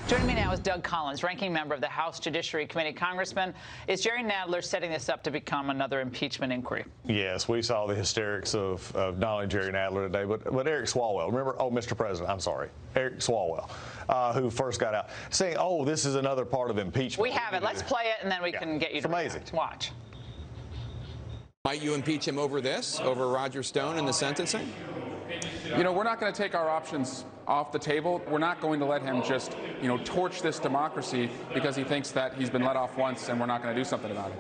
Joining me now is Doug Collins, ranking member of the House Judiciary Committee. Congressman, is Jerry Nadler setting this up to become another impeachment inquiry? Yes, we saw the hysterics of not only Jerry Nadler today, but Eric Swalwell. Remember, Mr. President, I'm sorry, Eric Swalwell, who first got out, saying, oh, this is another part of impeachment. We have it. Let's play it, and then we can get you to amazing. Watch. Might you impeach him over this, over Roger Stone and the sentencing? You know, we're not going to take our options off the table. We're not going to let him just, torch this democracy because he thinks that he's been let off once and we're not going to do something about it.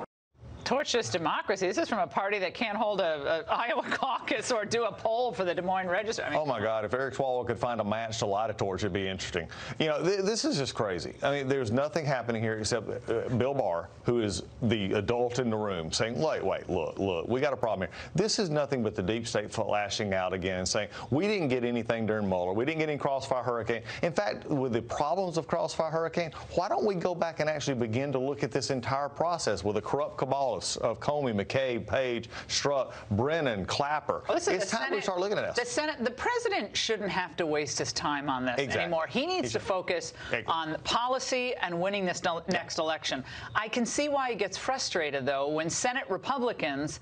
Torch this democracy. This is from a party that can't hold a Iowa caucus or do a poll for the Des Moines Register. I mean, oh my God! If Eric Swalwell could find a match to light a torch, it'd be interesting. This is just crazy. I mean, there's nothing happening here except Bill Barr, who is the adult in the room, saying, "Wait, look, we got a problem here." This is nothing but the deep state lashing out again and saying, "We didn't get anything during Mueller. We didn't get any Crossfire Hurricane." In fact, with the problems of Crossfire Hurricane, why don't we go back and actually begin to look at this entire process with the corrupt cabalists of Comey, McCabe, Page, Strzok, Brennan, Clapper? Well, it's time we start looking at this. The president shouldn't have to waste his time on this anymore. He needs to focus on policy and winning this next election. I can see why he gets frustrated, though, when Senate Republicans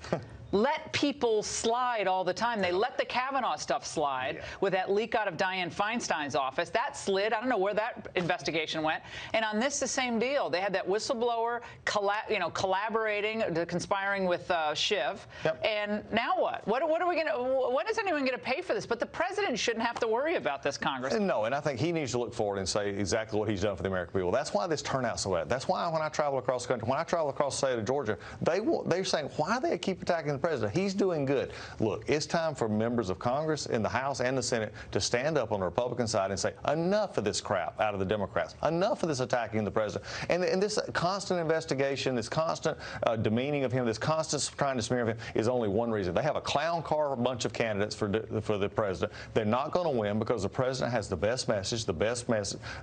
let people slide all the time. They let the Kavanaugh stuff slide with that leak out of Dianne Feinstein's office. That slid. I don't know where that investigation went. And on this, the same deal. They had that whistleblower collaborating, conspiring with Schiff. And now what? What are we going to? When is anyone going to pay for this? But the president shouldn't have to worry about this, Congress. No, and I think he needs to look forward and say exactly what he's done for the American people. That's why this turnout's so bad. That's why when I travel across the country, when I travel across the state of Georgia, they're saying, why do they keep attacking the president? He's doing good. Look, it's time for members of Congress in the House and the Senate to stand up on the Republican side and say, enough of this crap out of the Democrats. Enough of this attacking the president. And this constant investigation, this constant demeaning of him, this constant trying to smear him is only one reason. They have a clown car bunch of candidates for the president. They're not going to win because the president has the best message, the best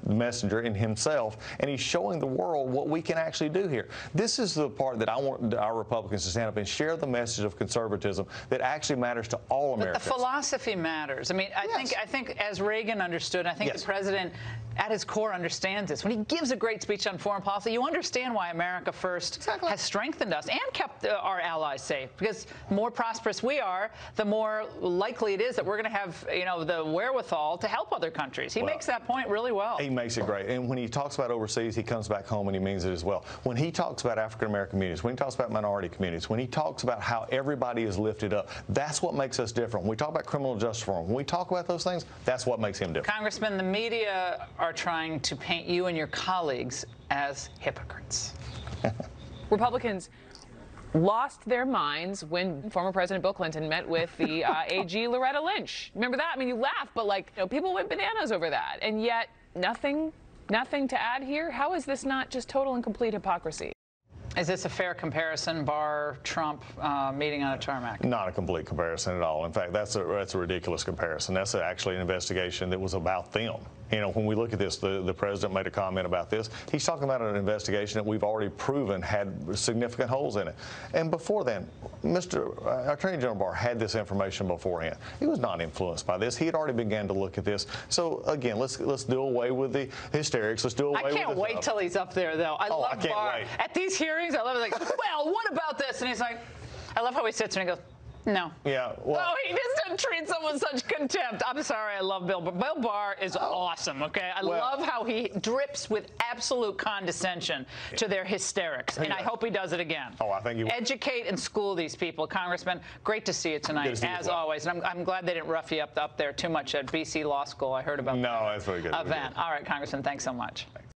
messenger in himself, and he's showing the world what we can actually do here. This is the part that I want our Republicans to stand up and share the message of conservatism that actually matters to all Americans. But the philosophy matters. I mean, I think as Reagan understood, I think the president at his core understands this. When he gives a great speech on foreign policy, you understand why America First has strengthened us and kept our allies safe. Because the more prosperous we are, the more likely it is that we're going to have, the wherewithal to help other countries. He makes that point really well. He makes it great. And when he talks about overseas, he comes back home and he means it as well. When he talks about African American communities, when he talks about minority communities, when he talks about how everybody is lifted up, that's what makes us different. When we talk about criminal justice reform, when we talk about those things, that's what makes him different. Congressman, the media are trying to paint you and your colleagues as hypocrites. Republicans lost their minds when former President Bill Clinton met with the AG Loretta Lynch. Remember that? I mean, you laugh, but people went bananas over that, and yet nothing to add here. How is this not just total and complete hypocrisy? Is this a fair comparison, Barr, Trump meeting on a tarmac? Not a complete comparison at all. In fact, that's a ridiculous comparison. That's actually an investigation that was about them. When we look at this, the president made a comment about this. He's talking about an investigation that we've already proven had significant holes in it. And before then, Mr. Attorney General Barr had this information beforehand. He was not influenced by this. He had already began to look at this. So again, let's do away with the hysterics. Let's do away with I can't wait till he's up there, though. I love Barr. Wait. At these hearings, I love it. Like, well, what about this? And he's like, I love how he sits and he goes, no. Yeah. Well, no, he just doesn't treat someone with such contempt. I'm sorry, I love Bill, but Bill Barr is awesome, okay? I love how he drips with absolute condescension to their hysterics, and I hope he does it again. Oh, I think he will. Educate and school these people. Congressman, great to see you tonight, as always. And I'm glad they didn't rough you up there too much at BC Law School. I heard about that that's very good. event. All right, Congressman, thanks so much.